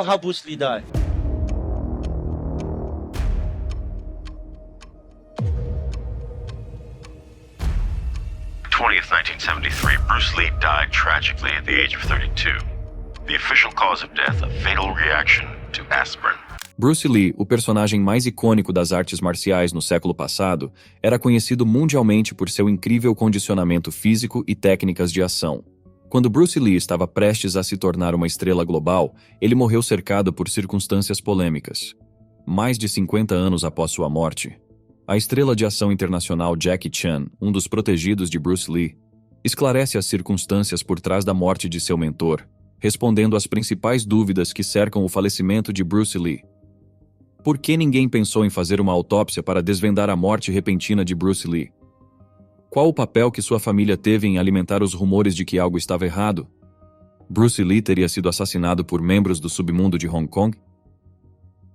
How Bruce Lee died? 20th, 1973, Bruce Lee died tragically at the age of 32. The official cause of death, a fatal reaction to aspirin. Bruce Lee, o personagem mais icônico das artes marciais no século passado, era conhecido mundialmente por seu incrível condicionamento físico e técnicas de ação. Quando Bruce Lee estava prestes a se tornar uma estrela global, ele morreu cercado por circunstâncias polêmicas. Mais de 50 anos após sua morte, a estrela de ação internacional Jackie Chan, um dos protegidos de Bruce Lee, esclarece as circunstâncias por trás da morte de seu mentor, respondendo às principais dúvidas que cercam o falecimento de Bruce Lee. Por que ninguém pensou em fazer uma autópsia para desvendar a morte repentina de Bruce Lee? Qual o papel que sua família teve em alimentar os rumores de que algo estava errado? Bruce Lee teria sido assassinado por membros do submundo de Hong Kong?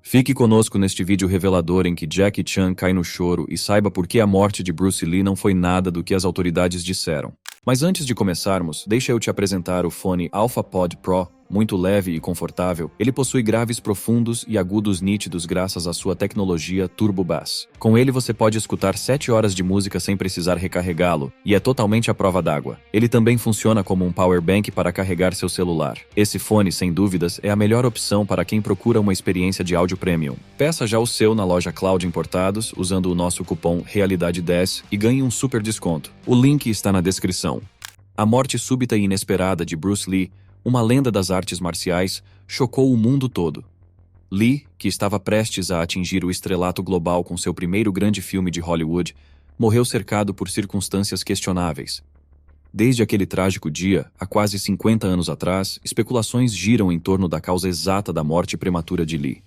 Fique conosco neste vídeo revelador em que Jackie Chan cai no choro e saiba por que a morte de Bruce Lee não foi nada do que as autoridades disseram. Mas antes de começarmos, deixa eu te apresentar o fone AlphaPod Pro. Muito leve e confortável, ele possui graves profundos e agudos nítidos graças à sua tecnologia Turbo Bass. Com ele você pode escutar 7 horas de música sem precisar recarregá-lo, e é totalmente à prova d'água. Ele também funciona como um power bank para carregar seu celular. Esse fone, sem dúvidas, é a melhor opção para quem procura uma experiência de áudio premium. Peça já o seu na loja Cloud Importados, usando o nosso cupom REALIDADE10 e ganhe um super desconto. O link está na descrição. A morte súbita e inesperada de Bruce Lee, uma lenda das artes marciais, chocou o mundo todo. Lee, que estava prestes a atingir o estrelato global com seu primeiro grande filme de Hollywood, morreu cercado por circunstâncias questionáveis. Desde aquele trágico dia, há quase 50 anos atrás, especulações giram em torno da causa exata da morte prematura de Lee.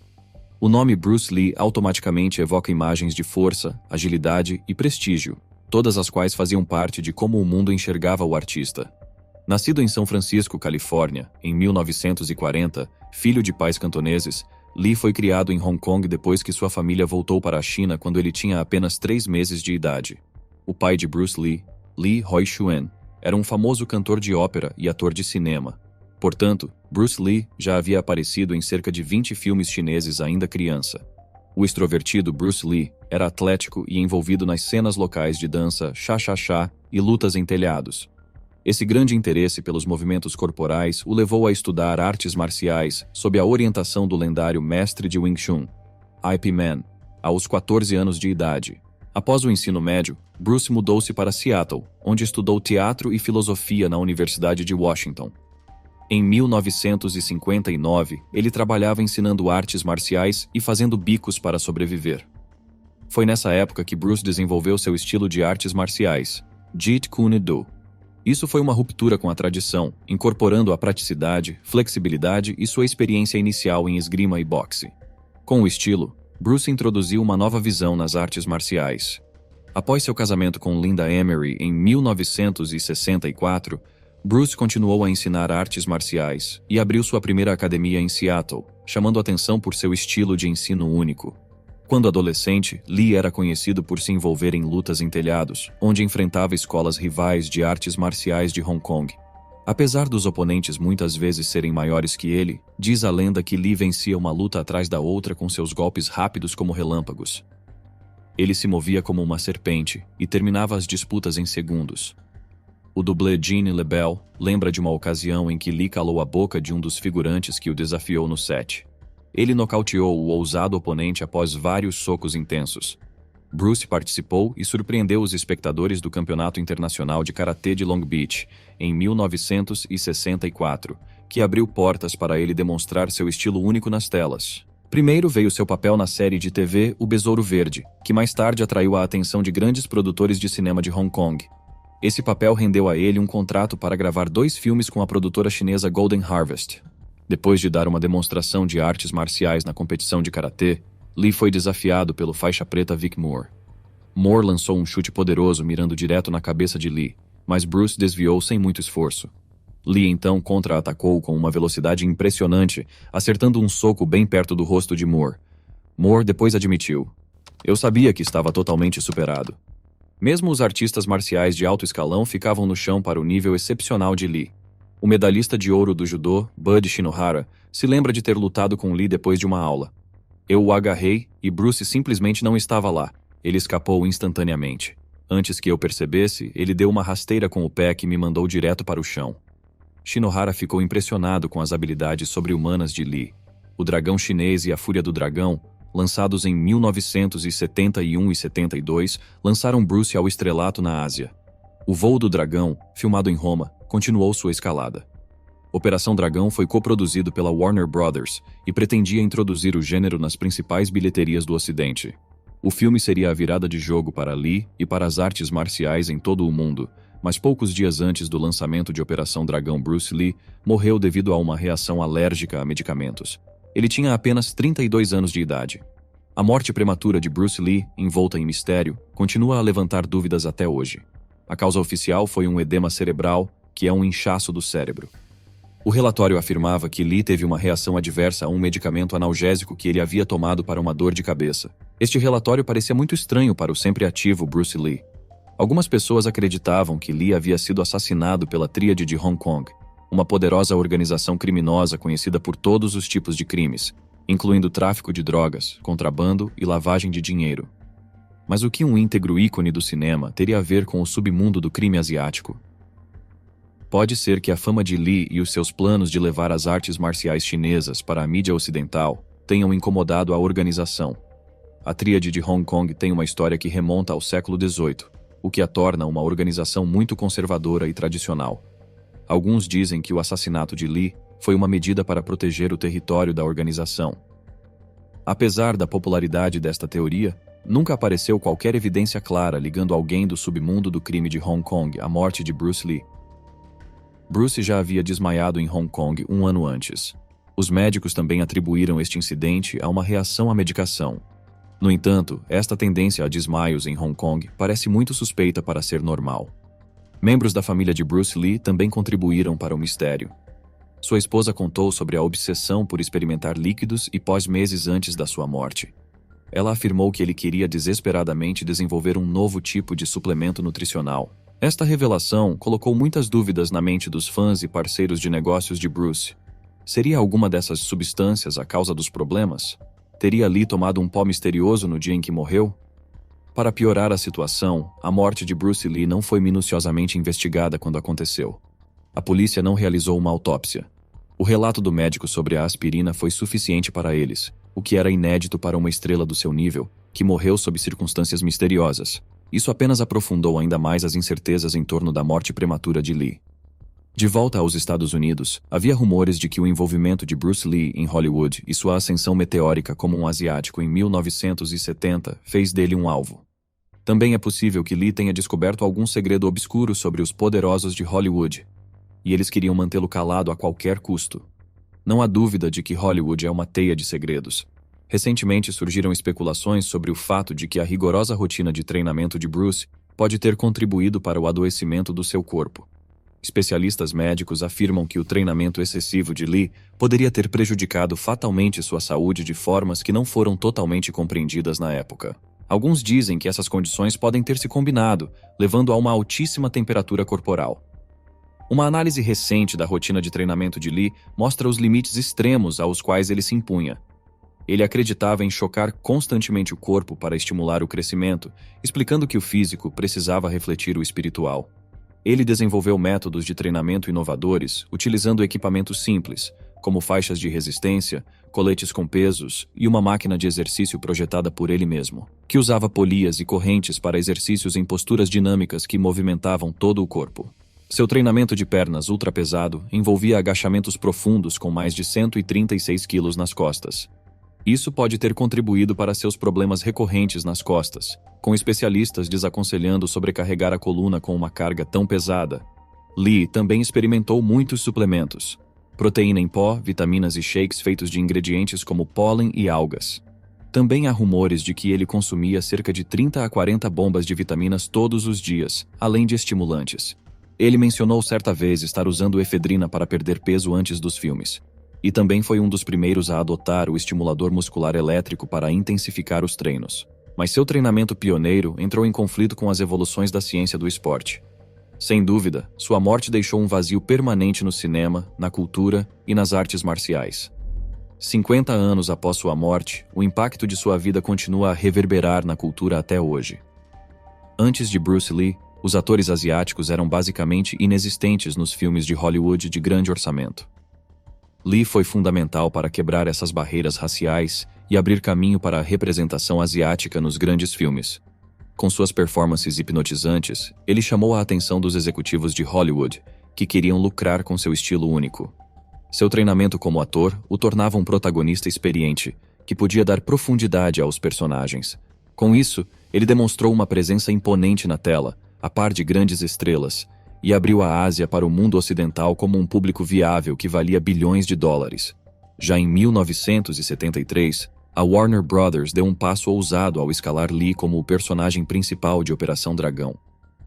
O nome Bruce Lee automaticamente evoca imagens de força, agilidade e prestígio, todas as quais faziam parte de como o mundo enxergava o artista. Nascido em São Francisco, Califórnia, em 1940, filho de pais cantoneses, Lee foi criado em Hong Kong depois que sua família voltou para a China quando ele tinha apenas 3 meses de idade. O pai de Bruce Lee, Lee Hoi-Chuen, era um famoso cantor de ópera e ator de cinema. Portanto, Bruce Lee já havia aparecido em cerca de 20 filmes chineses ainda criança. O extrovertido Bruce Lee era atlético e envolvido nas cenas locais de dança, cha-cha-cha e lutas em telhados. Esse grande interesse pelos movimentos corporais o levou a estudar artes marciais sob a orientação do lendário mestre de Wing Chun, Ip Man, aos 14 anos de idade. Após o ensino médio, Bruce mudou-se para Seattle, onde estudou teatro e filosofia na Universidade de Washington. Em 1959, ele trabalhava ensinando artes marciais e fazendo bicos para sobreviver. Foi nessa época que Bruce desenvolveu seu estilo de artes marciais, Jeet Kune Do. Isso foi uma ruptura com a tradição, incorporando a praticidade, flexibilidade e sua experiência inicial em esgrima e boxe. Com o estilo, Bruce introduziu uma nova visão nas artes marciais. Após seu casamento com Linda Emery em 1964, Bruce continuou a ensinar artes marciais e abriu sua primeira academia em Seattle, chamando atenção por seu estilo de ensino único. Quando adolescente, Lee era conhecido por se envolver em lutas em telhados, onde enfrentava escolas rivais de artes marciais de Hong Kong. Apesar dos oponentes muitas vezes serem maiores que ele, diz a lenda que Lee vencia uma luta atrás da outra com seus golpes rápidos como relâmpagos. Ele se movia como uma serpente e terminava as disputas em segundos. O dublê Gene LeBell lembra de uma ocasião em que Lee calou a boca de um dos figurantes que o desafiou no set. Ele nocauteou o ousado oponente após vários socos intensos. Bruce participou e surpreendeu os espectadores do Campeonato Internacional de Karatê de Long Beach, em 1964, que abriu portas para ele demonstrar seu estilo único nas telas. Primeiro veio seu papel na série de TV O Besouro Verde, que mais tarde atraiu a atenção de grandes produtores de cinema de Hong Kong. Esse papel rendeu a ele um contrato para gravar 2 filmes com a produtora chinesa Golden Harvest. Depois de dar uma demonstração de artes marciais na competição de karatê, Lee foi desafiado pelo faixa preta Vic Moore. Moore lançou um chute poderoso mirando direto na cabeça de Lee, mas Bruce desviou sem muito esforço. Lee então contra-atacou com uma velocidade impressionante, acertando um soco bem perto do rosto de Moore. Moore depois admitiu: "Eu sabia que estava totalmente superado." Mesmo os artistas marciais de alto escalão ficavam no chão para o nível excepcional de Lee. O medalhista de ouro do judô, Bud Shinohara, se lembra de ter lutado com Lee depois de uma aula. Eu o agarrei e Bruce simplesmente não estava lá. Ele escapou instantaneamente. Antes que eu percebesse, ele deu uma rasteira com o pé que me mandou direto para o chão. Shinohara ficou impressionado com as habilidades sobre-humanas de Lee. O Dragão Chinês e a Fúria do Dragão, lançados em 1971 e 72, lançaram Bruce ao estrelato na Ásia. O Voo do Dragão, filmado em Roma, continuou sua escalada. Operação Dragão foi coproduzido pela Warner Brothers e pretendia introduzir o gênero nas principais bilheterias do Ocidente. O filme seria a virada de jogo para Lee e para as artes marciais em todo o mundo, mas poucos dias antes do lançamento de Operação Dragão, Bruce Lee morreu devido a uma reação alérgica a medicamentos. Ele tinha apenas 32 anos de idade. A morte prematura de Bruce Lee, envolta em mistério, continua a levantar dúvidas até hoje. A causa oficial foi um edema cerebral, que é um inchaço do cérebro. O relatório afirmava que Lee teve uma reação adversa a um medicamento analgésico que ele havia tomado para uma dor de cabeça. Este relatório parecia muito estranho para o sempre ativo Bruce Lee. Algumas pessoas acreditavam que Lee havia sido assassinado pela Tríade de Hong Kong, uma poderosa organização criminosa conhecida por todos os tipos de crimes, incluindo tráfico de drogas, contrabando e lavagem de dinheiro. Mas o que um íntegro ícone do cinema teria a ver com o submundo do crime asiático? Pode ser que a fama de Lee e os seus planos de levar as artes marciais chinesas para a mídia ocidental tenham incomodado a organização. A Tríade de Hong Kong tem uma história que remonta ao século XVIII, o que a torna uma organização muito conservadora e tradicional. Alguns dizem que o assassinato de Lee foi uma medida para proteger o território da organização. Apesar da popularidade desta teoria, nunca apareceu qualquer evidência clara ligando alguém do submundo do crime de Hong Kong à morte de Bruce Lee. Bruce já havia desmaiado em Hong Kong um ano antes. Os médicos também atribuíram este incidente a uma reação à medicação. No entanto, esta tendência a desmaios em Hong Kong parece muito suspeita para ser normal. Membros da família de Bruce Lee também contribuíram para o mistério. Sua esposa contou sobre a obsessão por experimentar líquidos e pós meses antes da sua morte. Ela afirmou que ele queria desesperadamente desenvolver um novo tipo de suplemento nutricional. Esta revelação colocou muitas dúvidas na mente dos fãs e parceiros de negócios de Bruce. Seria alguma dessas substâncias a causa dos problemas? Teria Lee tomado um pó misterioso no dia em que morreu? Para piorar a situação, a morte de Bruce Lee não foi minuciosamente investigada quando aconteceu. A polícia não realizou uma autópsia. O relato do médico sobre a aspirina foi suficiente para eles, o que era inédito para uma estrela do seu nível, que morreu sob circunstâncias misteriosas. Isso apenas aprofundou ainda mais as incertezas em torno da morte prematura de Lee. De volta aos Estados Unidos, havia rumores de que o envolvimento de Bruce Lee em Hollywood e sua ascensão meteórica como um asiático em 1970 fez dele um alvo. Também é possível que Lee tenha descoberto algum segredo obscuro sobre os poderosos de Hollywood, e eles queriam mantê-lo calado a qualquer custo. Não há dúvida de que Hollywood é uma teia de segredos. Recentemente surgiram especulações sobre o fato de que a rigorosa rotina de treinamento de Bruce pode ter contribuído para o adoecimento do seu corpo. Especialistas médicos afirmam que o treinamento excessivo de Lee poderia ter prejudicado fatalmente sua saúde de formas que não foram totalmente compreendidas na época. Alguns dizem que essas condições podem ter se combinado, levando a uma altíssima temperatura corporal. Uma análise recente da rotina de treinamento de Lee mostra os limites extremos aos quais ele se impunha. Ele acreditava em chocar constantemente o corpo para estimular o crescimento, explicando que o físico precisava refletir o espiritual. Ele desenvolveu métodos de treinamento inovadores, utilizando equipamentos simples, como faixas de resistência, coletes com pesos e uma máquina de exercício projetada por ele mesmo, que usava polias e correntes para exercícios em posturas dinâmicas que movimentavam todo o corpo. Seu treinamento de pernas ultrapesado envolvia agachamentos profundos com mais de 136 quilos nas costas. Isso pode ter contribuído para seus problemas recorrentes nas costas, com especialistas desaconselhando sobrecarregar a coluna com uma carga tão pesada. Lee também experimentou muitos suplementos: proteína em pó, vitaminas e shakes feitos de ingredientes como pólen e algas. Também há rumores de que ele consumia cerca de 30 a 40 bombas de vitaminas todos os dias, além de estimulantes. Ele mencionou certa vez estar usando efedrina para perder peso antes dos filmes. E também foi um dos primeiros a adotar o estimulador muscular elétrico para intensificar os treinos. Mas seu treinamento pioneiro entrou em conflito com as evoluções da ciência do esporte. Sem dúvida, sua morte deixou um vazio permanente no cinema, na cultura e nas artes marciais. 50 anos após sua morte, o impacto de sua vida continua a reverberar na cultura até hoje. Antes de Bruce Lee, os atores asiáticos eram basicamente inexistentes nos filmes de Hollywood de grande orçamento. Lee foi fundamental para quebrar essas barreiras raciais e abrir caminho para a representação asiática nos grandes filmes. Com suas performances hipnotizantes, ele chamou a atenção dos executivos de Hollywood, que queriam lucrar com seu estilo único. Seu treinamento como ator o tornava um protagonista experiente, que podia dar profundidade aos personagens. Com isso, ele demonstrou uma presença imponente na tela, a par de grandes estrelas, e abriu a Ásia para o mundo ocidental como um público viável que valia bilhões de dólares. Já em 1973, a Warner Brothers deu um passo ousado ao escalar Lee como o personagem principal de Operação Dragão.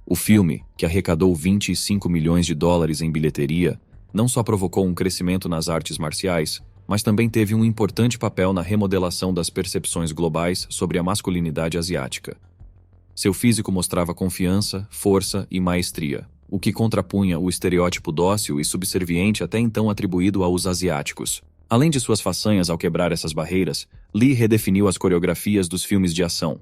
O filme, que arrecadou 25 milhões de dólares em bilheteria, não só provocou um crescimento nas artes marciais, mas também teve um importante papel na remodelação das percepções globais sobre a masculinidade asiática. Seu físico mostrava confiança, força e maestria, o que contrapunha o estereótipo dócil e subserviente até então atribuído aos asiáticos. Além de suas façanhas ao quebrar essas barreiras, Lee redefiniu as coreografias dos filmes de ação.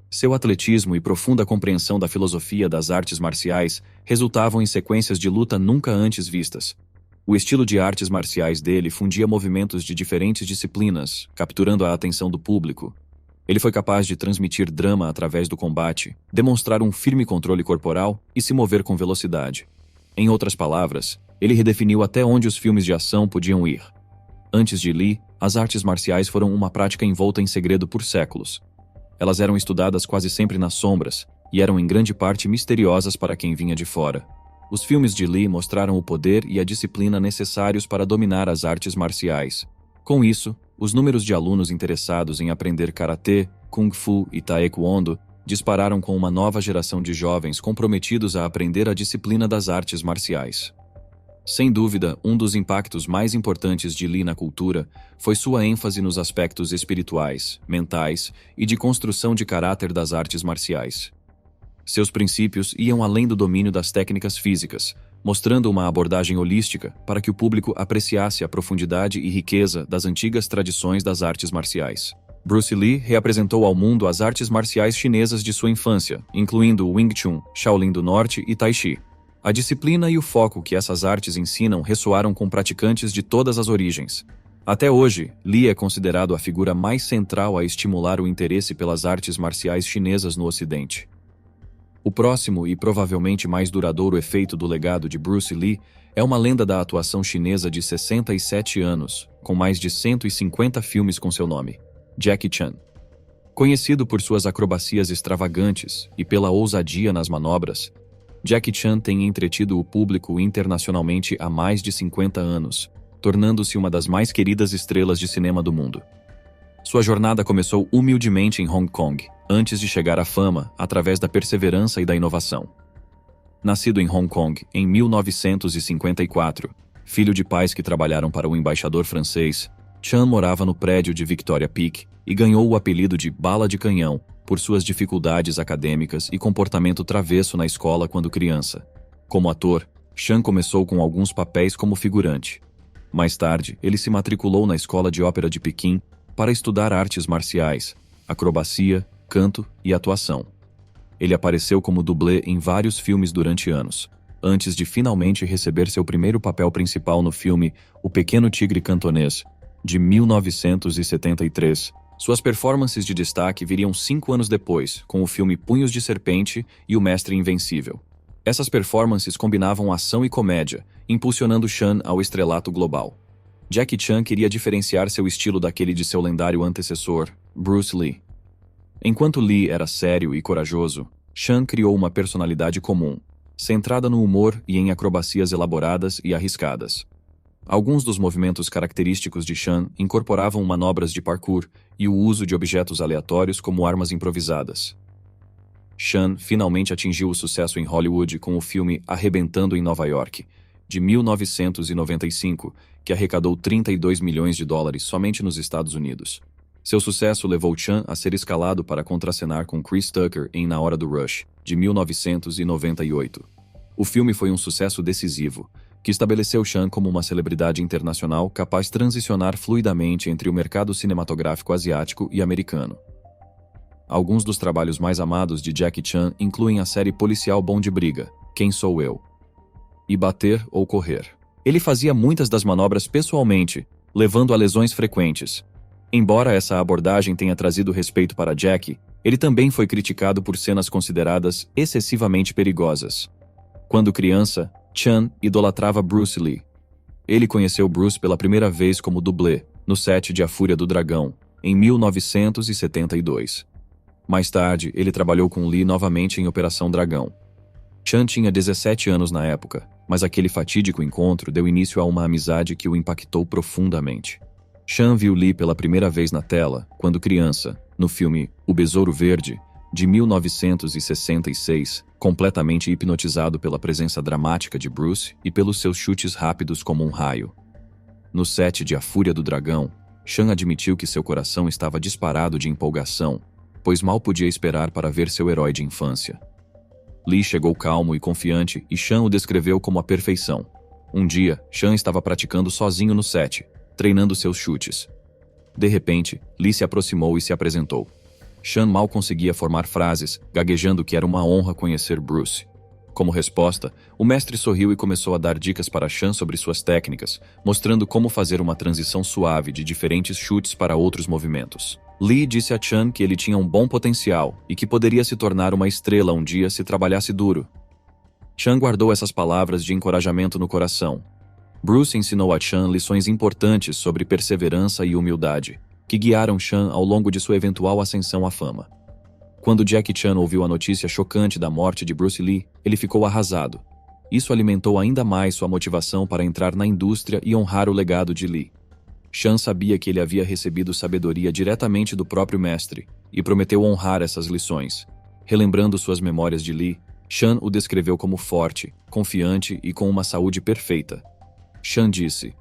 Seu atletismo e profunda compreensão da filosofia das artes marciais resultavam em sequências de luta nunca antes vistas. O estilo de artes marciais dele fundia movimentos de diferentes disciplinas, capturando a atenção do público. Ele foi capaz de transmitir drama através do combate, demonstrar um firme controle corporal e se mover com velocidade. Em outras palavras, ele redefiniu até onde os filmes de ação podiam ir. Antes de Lee, as artes marciais foram uma prática envolta em segredo por séculos. Elas eram estudadas quase sempre nas sombras e eram em grande parte misteriosas para quem vinha de fora. Os filmes de Lee mostraram o poder e a disciplina necessários para dominar as artes marciais. Com isso, os números de alunos interessados em aprender karatê, kung fu e taekwondo dispararam com uma nova geração de jovens comprometidos a aprender a disciplina das artes marciais. Sem dúvida, um dos impactos mais importantes de Lee na cultura foi sua ênfase nos aspectos espirituais, mentais e de construção de caráter das artes marciais. Seus princípios iam além do domínio das técnicas físicas, mostrando uma abordagem holística para que o público apreciasse a profundidade e riqueza das antigas tradições das artes marciais. Bruce Lee reapresentou ao mundo as artes marciais chinesas de sua infância, incluindo o Wing Chun, Shaolin do Norte e Tai Chi. A disciplina e o foco que essas artes ensinam ressoaram com praticantes de todas as origens. Até hoje, Lee é considerado a figura mais central a estimular o interesse pelas artes marciais chinesas no Ocidente. O próximo e provavelmente mais duradouro efeito do legado de Bruce Lee é uma lenda da atuação chinesa de 67 anos, com mais de 150 filmes com seu nome, Jackie Chan. Conhecido por suas acrobacias extravagantes e pela ousadia nas manobras, Jackie Chan tem entretido o público internacionalmente há mais de 50 anos, tornando-se uma das mais queridas estrelas de cinema do mundo. Sua jornada começou humildemente em Hong Kong, antes de chegar à fama através da perseverança e da inovação. Nascido em Hong Kong em 1954, filho de pais que trabalharam para o embaixador francês, Chan morava no prédio de Victoria Peak e ganhou o apelido de Bala de Canhão por suas dificuldades acadêmicas e comportamento travesso na escola quando criança. Como ator, Chan começou com alguns papéis como figurante. Mais tarde, ele se matriculou na Escola de Ópera de Pequim para estudar artes marciais, acrobacia, canto e atuação. Ele apareceu como dublê em vários filmes durante anos, antes de finalmente receber seu primeiro papel principal no filme O Pequeno Tigre Cantonês, de 1973. Suas performances de destaque viriam 5 anos depois, com o filme Punhos de Serpente e O Mestre Invencível. Essas performances combinavam ação e comédia, impulsionando Chan ao estrelato global. Jackie Chan queria diferenciar seu estilo daquele de seu lendário antecessor, Bruce Lee. Enquanto Lee era sério e corajoso, Chan criou uma personalidade comum, centrada no humor e em acrobacias elaboradas e arriscadas. Alguns dos movimentos característicos de Chan incorporavam manobras de parkour e o uso de objetos aleatórios como armas improvisadas. Chan finalmente atingiu o sucesso em Hollywood com o filme Arrebentando em Nova York, de 1995, que arrecadou 32 milhões de dólares somente nos Estados Unidos. Seu sucesso levou Chan a ser escalado para contracenar com Chris Tucker em Na Hora do Rush, de 1998. O filme foi um sucesso decisivo, que estabeleceu Chan como uma celebridade internacional capaz de transicionar fluidamente entre o mercado cinematográfico asiático e americano. Alguns dos trabalhos mais amados de Jackie Chan incluem a série policial Bom de Briga, Quem Sou Eu? E Bater ou Correr. Ele fazia muitas das manobras pessoalmente, levando a lesões frequentes. Embora essa abordagem tenha trazido respeito para Jackie, ele também foi criticado por cenas consideradas excessivamente perigosas. Quando criança, Chan idolatrava Bruce Lee. Ele conheceu Bruce pela primeira vez como dublê, no set de A Fúria do Dragão, em 1972. Mais tarde, ele trabalhou com Lee novamente em Operação Dragão. Chan tinha 17 anos na época, mas aquele fatídico encontro deu início a uma amizade que o impactou profundamente. Chan viu Lee pela primeira vez na tela, quando criança, no filme O Besouro Verde, de 1966, completamente hipnotizado pela presença dramática de Bruce e pelos seus chutes rápidos como um raio. No set de A Fúria do Dragão, Chan admitiu que seu coração estava disparado de empolgação, pois mal podia esperar para ver seu herói de infância. Lee chegou calmo e confiante e Chan o descreveu como a perfeição. Um dia, Chan estava praticando sozinho no set, treinando seus chutes. De repente, Lee se aproximou e se apresentou. Chan mal conseguia formar frases, gaguejando que era uma honra conhecer Bruce. Como resposta, o mestre sorriu e começou a dar dicas para Chan sobre suas técnicas, mostrando como fazer uma transição suave de diferentes chutes para outros movimentos. Lee disse a Chan que ele tinha um bom potencial e que poderia se tornar uma estrela um dia se trabalhasse duro. Chan guardou essas palavras de encorajamento no coração. Bruce ensinou a Chan lições importantes sobre perseverança e humildade, que guiaram Chan ao longo de sua eventual ascensão à fama. Quando Jackie Chan ouviu a notícia chocante da morte de Bruce Lee, ele ficou arrasado. Isso alimentou ainda mais sua motivação para entrar na indústria e honrar o legado de Lee. Chan sabia que ele havia recebido sabedoria diretamente do próprio mestre e prometeu honrar essas lições. Relembrando suas memórias de Lee, Chan o descreveu como forte, confiante e com uma saúde perfeita. Chan disse: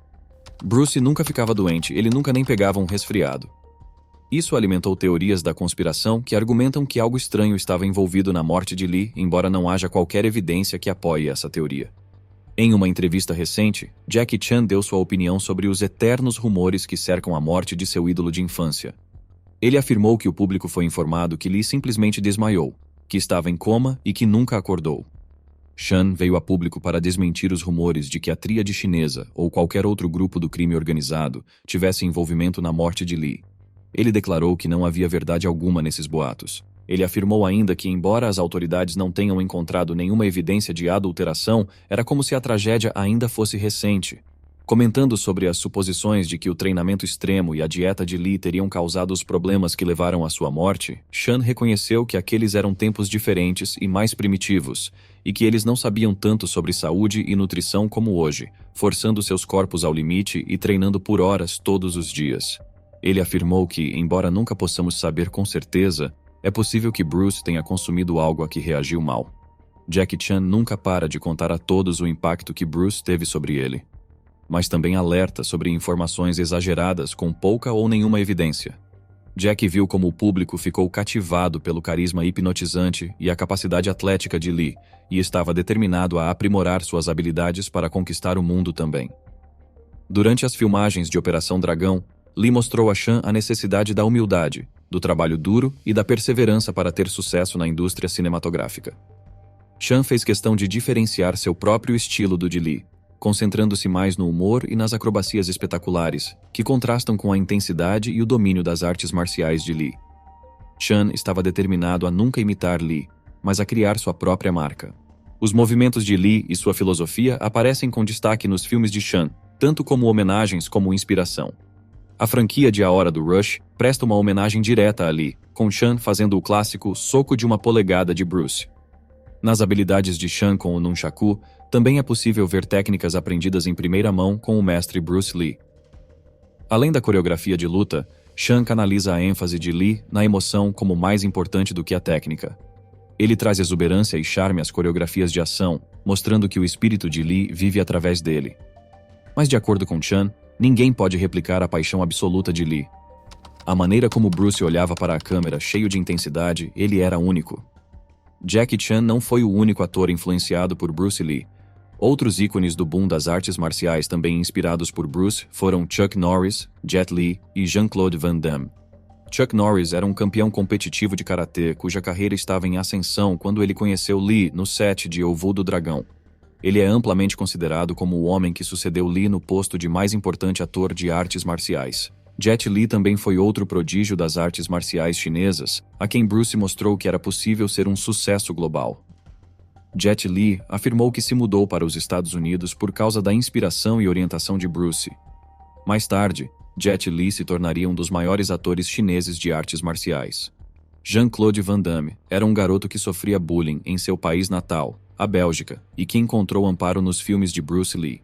Bruce nunca ficava doente, ele nunca nem pegava um resfriado. Isso alimentou teorias da conspiração que argumentam que algo estranho estava envolvido na morte de Lee, embora não haja qualquer evidência que apoie essa teoria. Em uma entrevista recente, Jackie Chan deu sua opinião sobre os eternos rumores que cercam a morte de seu ídolo de infância. Ele afirmou que o público foi informado que Lee simplesmente desmaiou, que estava em coma e que nunca acordou. Chan veio a público para desmentir os rumores de que a tríade chinesa ou qualquer outro grupo do crime organizado tivesse envolvimento na morte de Lee. Ele declarou que não havia verdade alguma nesses boatos. Ele afirmou ainda que, embora as autoridades não tenham encontrado nenhuma evidência de adulteração, era como se a tragédia ainda fosse recente. Comentando sobre as suposições de que o treinamento extremo e a dieta de Lee teriam causado os problemas que levaram à sua morte, Chan reconheceu que aqueles eram tempos diferentes e mais primitivos, e que eles não sabiam tanto sobre saúde e nutrição como hoje, forçando seus corpos ao limite e treinando por horas todos os dias. Ele afirmou que, embora nunca possamos saber com certeza, é possível que Bruce tenha consumido algo a que reagiu mal. Jackie Chan nunca para de contar a todos o impacto que Bruce teve sobre ele, mas também alerta sobre informações exageradas com pouca ou nenhuma evidência. Jack viu como o público ficou cativado pelo carisma hipnotizante e a capacidade atlética de Lee, e estava determinado a aprimorar suas habilidades para conquistar o mundo também. Durante as filmagens de Operação Dragão, Lee mostrou a Chan a necessidade da humildade, do trabalho duro e da perseverança para ter sucesso na indústria cinematográfica. Chan fez questão de diferenciar seu próprio estilo do de Lee, concentrando-se mais no humor e nas acrobacias espetaculares, que contrastam com a intensidade e o domínio das artes marciais de Lee. Chan estava determinado a nunca imitar Lee, mas a criar sua própria marca. Os movimentos de Lee e sua filosofia aparecem com destaque nos filmes de Chan, tanto como homenagens como inspiração. A franquia de A Hora do Rush presta uma homenagem direta a Lee, com Chan fazendo o clássico soco de 1 polegada de Bruce. Nas habilidades de Chan com o Nunchaku, também é possível ver técnicas aprendidas em primeira mão com o mestre Bruce Lee. Além da coreografia de luta, Chan canaliza a ênfase de Lee na emoção como mais importante do que a técnica. Ele traz exuberância e charme às coreografias de ação, mostrando que o espírito de Lee vive através dele. Mas de acordo com Chan, ninguém pode replicar a paixão absoluta de Lee. A maneira como Bruce olhava para a câmera cheio de intensidade, ele era único. Jackie Chan não foi o único ator influenciado por Bruce Lee. Outros ícones do boom das artes marciais também inspirados por Bruce foram Chuck Norris, Jet Li e Jean-Claude Van Damme. Chuck Norris era um campeão competitivo de karatê cuja carreira estava em ascensão quando ele conheceu Lee no set de O Voo do Dragão. Ele é amplamente considerado como o homem que sucedeu Lee no posto de mais importante ator de artes marciais. Jet Li também foi outro prodígio das artes marciais chinesas, a quem Bruce mostrou que era possível ser um sucesso global. Jet Li afirmou que se mudou para os Estados Unidos por causa da inspiração e orientação de Bruce. Mais tarde, Jet Li se tornaria um dos maiores atores chineses de artes marciais. Jean-Claude Van Damme era um garoto que sofria bullying em seu país natal, a Bélgica, e que encontrou amparo nos filmes de Bruce Lee.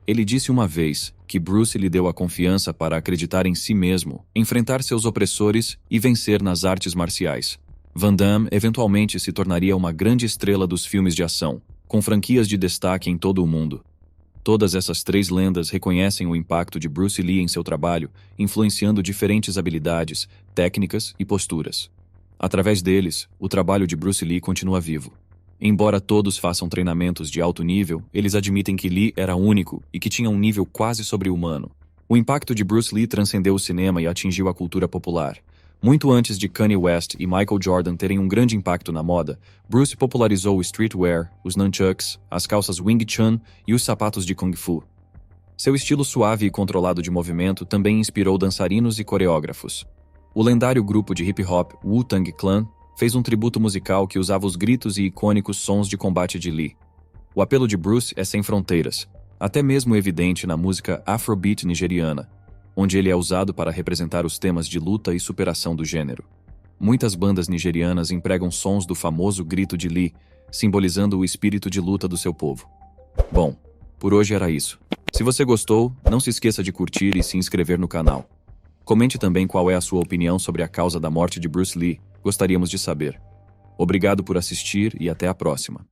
Ele disse uma vez que Bruce lhe deu a confiança para acreditar em si mesmo, enfrentar seus opressores e vencer nas artes marciais. Van Damme eventualmente se tornaria uma grande estrela dos filmes de ação, com franquias de destaque em todo o mundo. Todas essas três lendas reconhecem o impacto de Bruce Lee em seu trabalho, influenciando diferentes habilidades, técnicas e posturas. Através deles, o trabalho de Bruce Lee continua vivo. Embora todos façam treinamentos de alto nível, eles admitem que Lee era único e que tinha um nível quase sobre-humano. O impacto de Bruce Lee transcendeu o cinema e atingiu a cultura popular. Muito antes de Kanye West e Michael Jordan terem um grande impacto na moda, Bruce popularizou o streetwear, os nunchucks, as calças Wing Chun e os sapatos de Kung Fu. Seu estilo suave e controlado de movimento também inspirou dançarinos e coreógrafos. O lendário grupo de hip-hop Wu-Tang Clan fez um tributo musical que usava os gritos e icônicos sons de combate de Lee. O apelo de Bruce é sem fronteiras, até mesmo evidente na música Afrobeat nigeriana, onde ele é usado para representar os temas de luta e superação do gênero. Muitas bandas nigerianas empregam sons do famoso grito de Lee, simbolizando o espírito de luta do seu povo. Bom, por hoje era isso. Se você gostou, não se esqueça de curtir e se inscrever no canal. Comente também qual é a sua opinião sobre a causa da morte de Bruce Lee, gostaríamos de saber. Obrigado por assistir e até a próxima.